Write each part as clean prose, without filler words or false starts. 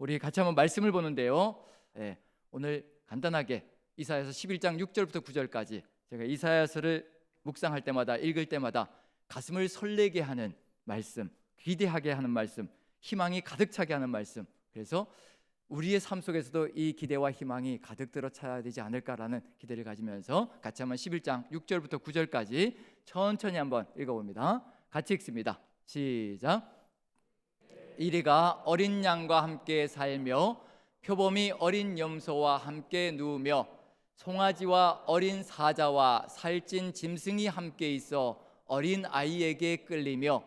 우리 같이 한번 말씀을 보는데요. 오늘 간단하게 이사야서 11장 6절부터 9절까지 제가 이사야서를 묵상할 때마다 읽을 때마다 가슴을 설레게 하는 말씀, 기대하게 하는 말씀, 희망이 가득 차게 하는 말씀. 그래서 우리의 삶 속에서도 이 기대와 희망이 가득 들어 차야 되지 않을까라는 기대를 가지면서 같이 한번 11장 6절부터 9절까지 천천히 한번 읽어봅니다. 같이 읽습니다. 시작. 이리가 어린 양과 함께 살며 표범이 어린 염소와 함께 누우며 송아지와 어린 사자와 살찐 짐승이 함께 있어 어린 아이에게 끌리며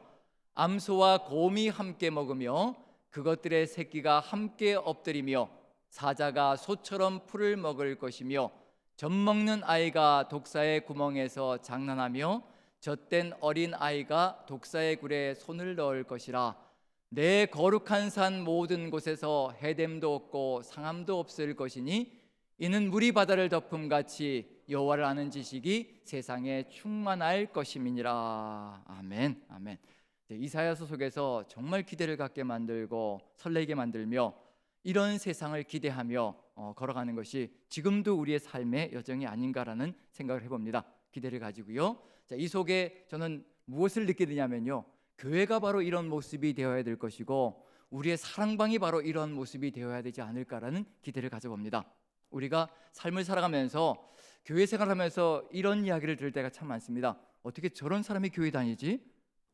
암소와 곰이 함께 먹으며 그것들의 새끼가 함께 엎드리며 사자가 소처럼 풀을 먹을 것이며 젖먹는 아이가 독사의 구멍에서 장난하며 젖된 어린 아이가 독사의 굴에 손을 넣을 것이라. 내 거룩한 산 모든 곳에서 해됨도 없고 상함도 없을 것이니 이는 물이 바다를 덮음같이 여호와를 아는 지식이 세상에 충만할 것임이니라. 아멘. 아멘. 이사야서 속에서 정말 기대를 갖게 만들고 설레게 만들며 이런 세상을 기대하며 걸어가는 것이 지금도 우리의 삶의 여정이 아닌가라는 생각을 해봅니다. 기대를 가지고요. 이 속에 저는 무엇을 느끼느냐면요, 교회가 바로 이런 모습이 되어야 될 것이고 우리의 사랑방이 바로 이런 모습이 되어야 되지 않을까라는 기대를 가져봅니다. 우리가 삶을 살아가면서 교회 생활하면서 이런 이야기를 들을 때가 참 많습니다. 어떻게 저런 사람이 교회 다니지?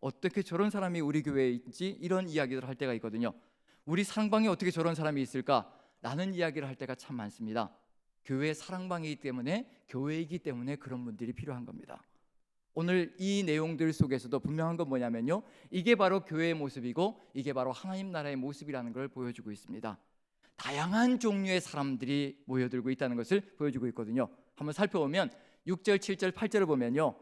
어떻게 저런 사람이 우리 교회에 있지? 이런 이야기를 할 때가 있거든요. 우리 사랑방에 어떻게 저런 사람이 있을까? 라는 이야기를 할 때가 참 많습니다. 교회 사랑방이기 때문에, 교회이기 때문에 그런 분들이 필요한 겁니다. 오늘 이 내용들 속에서도 분명한 건 뭐냐면요, 이게 바로 교회의 모습이고 이게 바로 하나님 나라의 모습이라는 걸 보여주고 있습니다. 다양한 종류의 사람들이 모여들고 있다는 것을 보여주고 있거든요. 한번 살펴보면 6절, 7절, 8절을 보면요,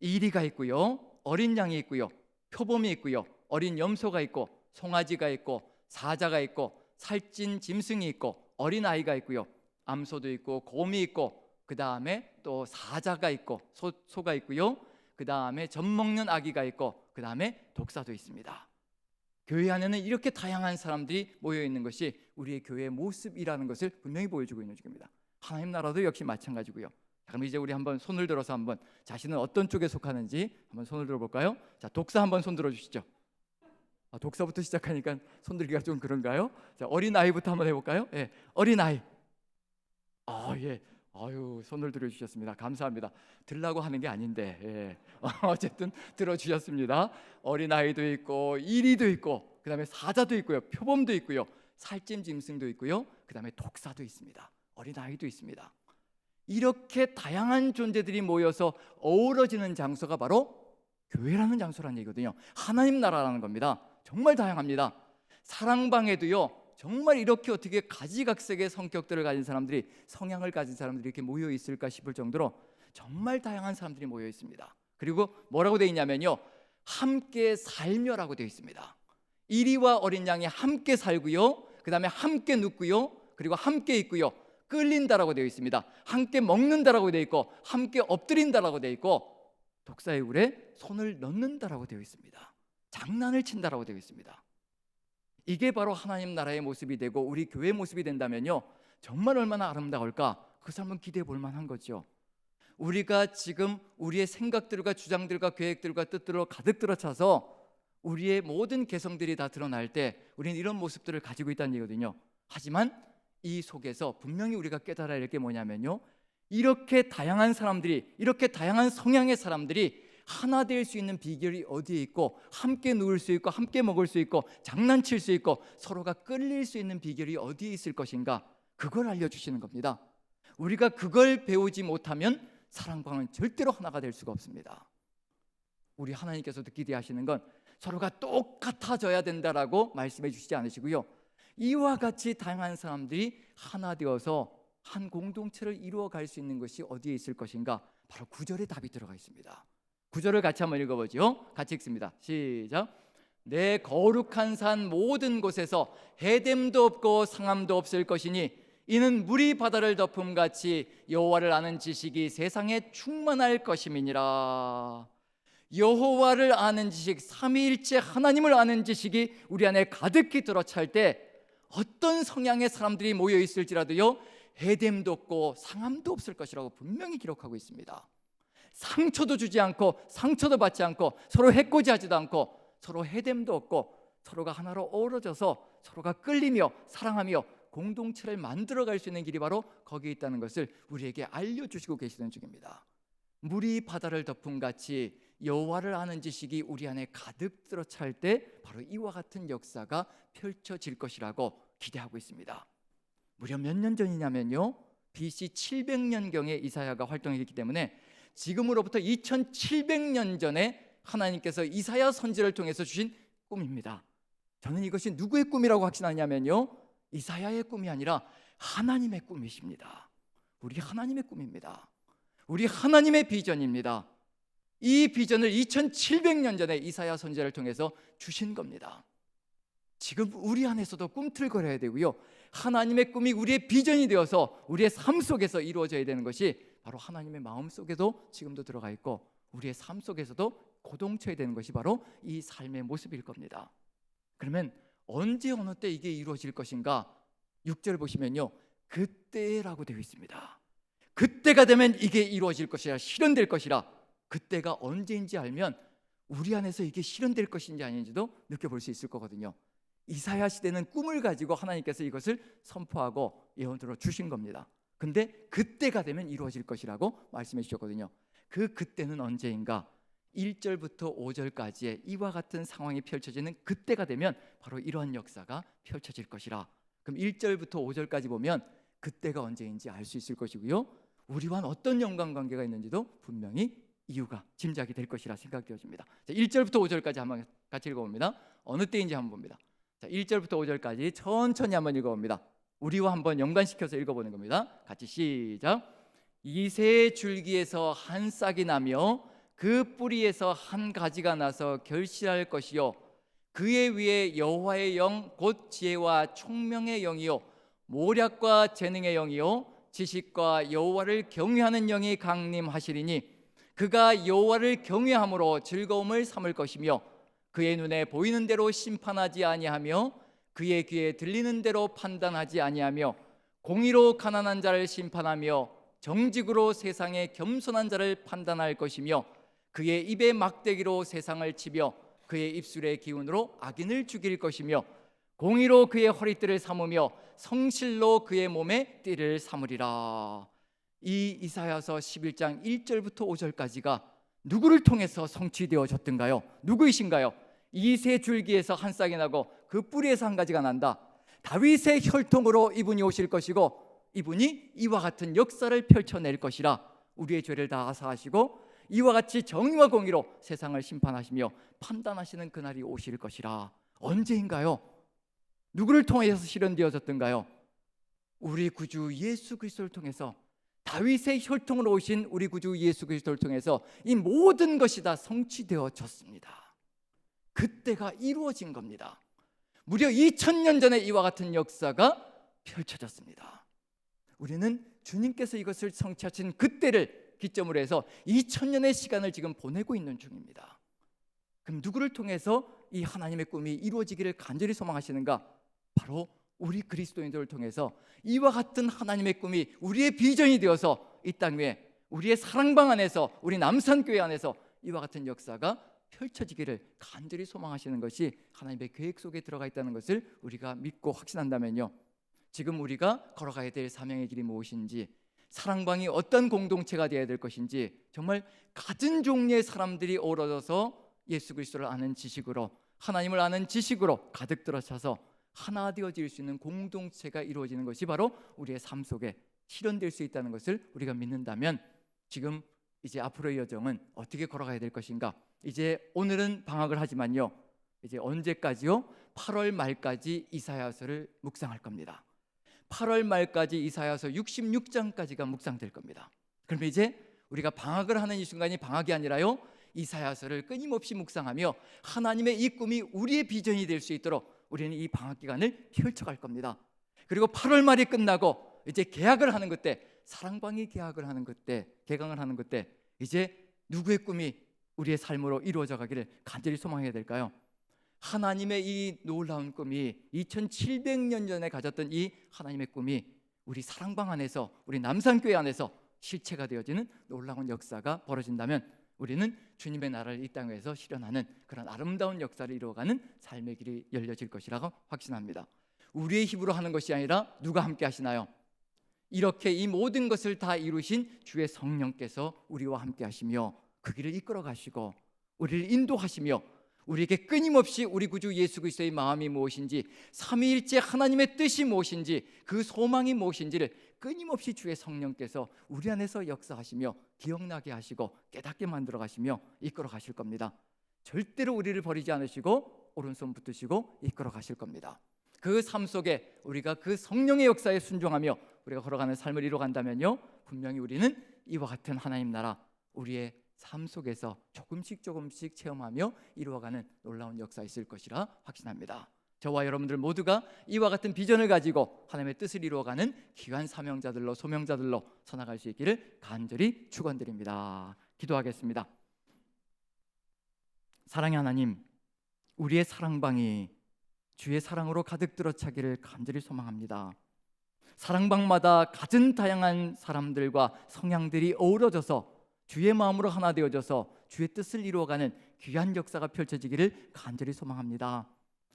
이리가 있고요, 어린 양이 있고요, 표범이 있고요, 어린 염소가 있고 송아지가 있고 사자가 있고 살찐 짐승이 있고 어린 아이가 있고요, 암소도 있고 곰이 있고 그 다음에 또 사자가 있고 소가 있고요, 그 다음에 젖먹는 아기가 있고 그 다음에 독사도 있습니다. 교회 안에는 이렇게 다양한 사람들이 모여 있는 것이 우리의 교회의 모습이라는 것을 분명히 보여주고 있는 중입니다. 하나님 나라도 역시 마찬가지고요. 그럼 이제 우리 한번 손을 들어서 한번 자신은 어떤 쪽에 속하는지 한번 손을 들어볼까요? 자, 독사 한번 손 들어주시죠. 독사부터 시작하니까 손 들기가 좀 그런가요? 자, 어린 아이부터 한번 해볼까요? 예, 어린 아이. 예. 아유, 손을 들어주셨습니다. 감사합니다. 들라고 하는 게 아닌데, 예. 어쨌든 들어주셨습니다. 어린 아이도 있고 이리도 있고 그 다음에 사자도 있고요, 표범도 있고요, 살찐 짐승도 있고요, 그 다음에 독사도 있습니다. 어린 아이도 있습니다. 이렇게 다양한 존재들이 모여서 어우러지는 장소가 바로 교회라는 장소라는 얘기거든요. 하나님 나라라는 겁니다. 정말 다양합니다. 사랑방에도요, 정말 이렇게 어떻게 가지각색의 성격들을 가진 사람들이, 성향을 가진 사람들이 이렇게 모여 있을까 싶을 정도로 정말 다양한 사람들이 모여 있습니다. 그리고 뭐라고 되어 있냐면요, 함께 살며라고 되어 있습니다. 이리와 어린 양이 함께 살고요, 그 다음에 함께 눕고요, 그리고 함께 있고요, 끌린다라고 되어 있습니다. 함께 먹는다라고 되어 있고 함께 엎드린다라고 되어 있고 독사의 굴에 손을 넣는다라고 되어 있습니다. 장난을 친다라고 되어 있습니다. 이게 바로 하나님 나라의 모습이 되고 우리 교회의 모습이 된다면요, 정말 얼마나 아름다울까? 그것을 한번 기대해 볼 만한 거죠. 우리가 지금 우리의 생각들과 주장들과 계획들과 뜻들로 가득 들어차서 우리의 모든 개성들이 다 드러날 때 우리는 이런 모습들을 가지고 있다는 얘기거든요. 하지만 이 속에서 분명히 우리가 깨달아야 할 게 뭐냐면요, 이렇게 다양한 사람들이, 이렇게 다양한 성향의 사람들이 하나 될 수 있는 비결이 어디에 있고, 함께 누울 수 있고 함께 먹을 수 있고 장난칠 수 있고 서로가 끌릴 수 있는 비결이 어디에 있을 것인가, 그걸 알려주시는 겁니다. 우리가 그걸 배우지 못하면 사랑방은 절대로 하나가 될 수가 없습니다. 우리 하나님께서도 기대하시는 건 서로가 똑같아져야 된다라고 말씀해 주시지 않으시고요, 이와 같이 다양한 사람들이 하나 되어서 한 공동체를 이루어갈 수 있는 것이 어디에 있을 것인가, 바로 9절에 답이 들어가 있습니다. 9절을 같이 한번 읽어보죠. 같이 읽습니다. 시작. 내 거룩한 산 모든 곳에서 해됨도 없고 상함도 없을 것이니 이는 물이 바다를 덮음같이 여호와를 아는 지식이 세상에 충만할 것임이니라. 여호와를 아는 지식, 삼위일체 하나님을 아는 지식이 우리 안에 가득히 들어찰 때 어떤 성향의 사람들이 모여 있을지라도요, 해됨도 없고 상함도 없을 것이라고 분명히 기록하고 있습니다. 상처도 주지 않고 상처도 받지 않고 서로 해코지하지도 않고 서로 해됨도 없고 서로가 하나로 어우러져서 서로가 끌리며 사랑하며 공동체를 만들어갈 수 있는 길이 바로 거기에 있다는 것을 우리에게 알려주시고 계시는 중입니다. 물이 바다를 덮은 같이 여호와를 아는 지식이 우리 안에 가득 들어찰 때 바로 이와 같은 역사가 펼쳐질 것이라고 기대하고 있습니다. 무려 몇 년 전이냐면요, BC 700년경에 이사야가 활동했기 때문에 지금으로부터 2700년 전에 하나님께서 이사야 선지자를 통해서 주신 꿈입니다. 저는 이것이 누구의 꿈이라고 확신하냐면요, 이사야의 꿈이 아니라 하나님의 꿈이십니다. 우리 하나님의 꿈입니다. 우리 하나님의 비전입니다. 이 비전을 2700년 전에 이사야 선지자를 통해서 주신 겁니다. 지금 우리 안에서도 꿈틀거려야 되고요, 하나님의 꿈이 우리의 비전이 되어서 우리의 삶 속에서 이루어져야 되는 것이 바로 하나님의 마음 속에도 지금도 들어가 있고 우리의 삶 속에서도 고동쳐야 되는 것이 바로 이 삶의 모습일 겁니다. 그러면 언제 어느 때 이게 이루어질 것인가? 6절 보시면요, 그때라고 되어 있습니다. 그때가 되면 이게 이루어질 것이라, 실현될 것이라. 그때가 언제인지 알면 우리 안에서 이게 실현될 것인지 아닌지도 느껴볼 수 있을 거거든요. 이사야 시대는 꿈을 가지고 하나님께서 이것을 선포하고 예언으로 주신 겁니다. 근데 그때가 되면 이루어질 것이라고 말씀해 주셨거든요. 그때는 언제인가? 1절부터 5절까지의 이와 같은 상황이 펼쳐지는 그때가 되면 바로 이러한 역사가 펼쳐질 것이라. 그럼 1절부터 5절까지 보면 그때가 언제인지 알 수 있을 것이고요, 우리와 어떤 연관관계가 있는지도 분명히 이유가 짐작이 될 것이라 생각되어집니다. 자, 1절부터 5절까지 한번 같이 읽어봅니다. 어느 때인지 한번 봅니다. 자, 1절부터 5절까지 천천히 한번 읽어봅니다. 우리와 한번 연관시켜서 읽어보는 겁니다. 같이 시작. 이새 줄기에서 한 싹이 나며 그 뿌리에서 한 가지가 나서 결실할 것이요, 그의 위에 여호와의 영 곧 지혜와 총명의 영이요 모략과 재능의 영이요 지식과 여호와를 경외하는 영이 강림하시리니 그가 여호와를 경외함으로 즐거움을 삼을 것이며 그의 눈에 보이는 대로 심판하지 아니하며 그의 귀에 들리는 대로 판단하지 아니하며 공의로 가난한 자를 심판하며 정직으로 세상의 겸손한 자를 판단할 것이며 그의 입의 막대기로 세상을 치며 그의 입술의 기운으로 악인을 죽일 것이며 공의로 그의 허리띠를 삼으며 성실로 그의 몸에 띠를 삼으리라. 이 이사야서 11장 1절부터 5절까지가 누구를 통해서 성취되어졌던가요? 누구이신가요? 이새 줄기에서 한 싹이 나고 그 뿌리에서 한 가지가 난다. 다윗의 혈통으로 이분이 오실 것이고 이분이 이와 같은 역사를 펼쳐낼 것이라. 우리의 죄를 다 사하시고 이와 같이 정의와 공의로 세상을 심판하시며 판단하시는 그날이 오실 것이라. 언제인가요? 누구를 통해서 실현되어졌던가요? 우리 구주 예수 그리스도를 통해서, 다윗의 혈통으로 오신 우리 구주 예수 그리스도를 통해서 이 모든 것이 다 성취되어졌습니다. 그때가 이루어진 겁니다. 무려 2000년 전에 이와 같은 역사가 펼쳐졌습니다. 우리는 주님께서 이것을 성취하신 그때를 기점으로 해서 2000년의 시간을 지금 보내고 있는 중입니다. 그럼 누구를 통해서 이 하나님의 꿈이 이루어지기를 간절히 소망하시는가? 바로 우리 그리스도인들을 통해서 이와 같은 하나님의 꿈이 우리의 비전이 되어서 이 땅 위에 우리의 사랑방 안에서, 우리 남산교회 안에서 이와 같은 역사가 펼쳐지기를 간절히 소망하시는 것이 하나님의 계획 속에 들어가 있다는 것을 우리가 믿고 확신한다면요, 지금 우리가 걸어가야 될 사명의 길이 무엇인지, 사랑방이 어떤 공동체가 되어야 될 것인지, 정말 같은 종류의 사람들이 어우러져서 예수 그리스도를 아는 지식으로, 하나님을 아는 지식으로 가득 들어차서 하나 되어질 수 있는 공동체가 이루어지는 것이 바로 우리의 삶 속에 실현될 수 있다는 것을 우리가 믿는다면, 지금 이제 앞으로의 여정은 어떻게 걸어가야 될 것인가? 이제 오늘은 방학을 하지만요, 이제 언제까지요? 8월 말까지 이사야서를 묵상할 겁니다. 8월 말까지 이사야서 66장까지가 묵상될 겁니다. 그러면 이제 우리가 방학을 하는 이 순간이 방학이 아니라요, 이사야서를 끊임없이 묵상하며 하나님의 이 꿈이 우리의 비전이 될 수 있도록 우리는 이 방학 기간을 펼쳐갈 겁니다. 그리고 8월 말이 끝나고 이제 개학을 하는 그때, 사랑방이 개학을 하는 그때, 개강을 하는 그때, 이제 누구의 꿈이 우리의 삶으로 이루어져 가기를 간절히 소망해야 될까요? 하나님의 이 놀라운 꿈이 2700년 전에 가졌던 이 하나님의 꿈이 우리 사랑방 안에서, 우리 남산교회 안에서 실체가 되어지는 놀라운 역사가 벌어진다면 우리는 주님의 나라를 이 땅에서 실현하는 그런 아름다운 역사를 이루어가는 삶의 길이 열려질 것이라고 확신합니다. 우리의 힘으로 하는 것이 아니라 누가 함께 하시나요? 이렇게 이 모든 것을 다 이루신 주의 성령께서 우리와 함께 하시며 그 길을 이끌어 가시고 우리를 인도하시며 우리에게 끊임없이 우리 구주 예수 그리스도의 마음이 무엇인지, 삼위일체 하나님의 뜻이 무엇인지, 그 소망이 무엇인지를 끊임없이 주의 성령께서 우리 안에서 역사하시며 기억나게 하시고 깨닫게 만들어 가시며 이끌어 가실 겁니다. 절대로 우리를 버리지 않으시고 오른손 붙드시고 이끌어 가실 겁니다. 그 삶 속에 우리가 그 성령의 역사에 순종하며 우리가 걸어가는 삶을 이루어간다면요, 분명히 우리는 이와 같은 하나님 나라, 우리의 삶 속에서 조금씩 체험하며 이루어가는 놀라운 역사 있을 것이라 확신합니다. 저와 여러분들 모두가 이와 같은 비전을 가지고 하나님의 뜻을 이루어가는 귀한 사명자들로, 소명자들로 서나갈 수 있기를 간절히 축원드립니다. 기도하겠습니다. 사랑의 하나님, 우리의 사랑방이 주의 사랑으로 가득 들어차기를 간절히 소망합니다. 사랑방마다 가진 다양한 사람들과 성향들이 어우러져서 주의 마음으로 하나 되어져서 주의 뜻을 이루어가는 귀한 역사가 펼쳐지기를 간절히 소망합니다.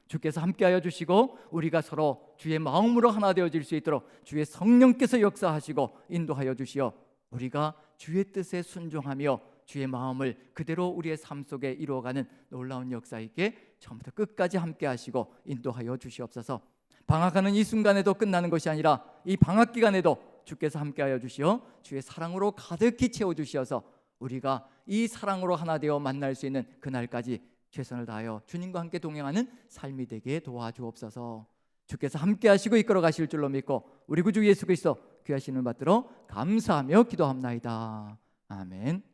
주께서 함께하여 주시고 우리가 서로 주의 마음으로 하나 되어질 수 있도록 주의 성령께서 역사하시고 인도하여 주시어 우리가 주의 뜻에 순종하며 주의 마음을 그대로 우리의 삶 속에 이루어가는 놀라운 역사 있게 처음부터 끝까지 함께하시고 인도하여 주시옵소서. 방학하는 이 순간에도 끝나는 것이 아니라 이 방학 기간에도 주께서 함께하여 주시어 주의 사랑으로 가득히 채워주시어서 우리가 이 사랑으로 하나 되어 만날 수 있는 그날까지 최선을 다하여 주님과 함께 동행하는 삶이 되게 도와주옵소서. 주께서 함께하시고 이끌어 가실 줄로 믿고 우리 구주 예수 그리스도 귀하신 이름 받들어 감사하며 기도합나이다. 아멘.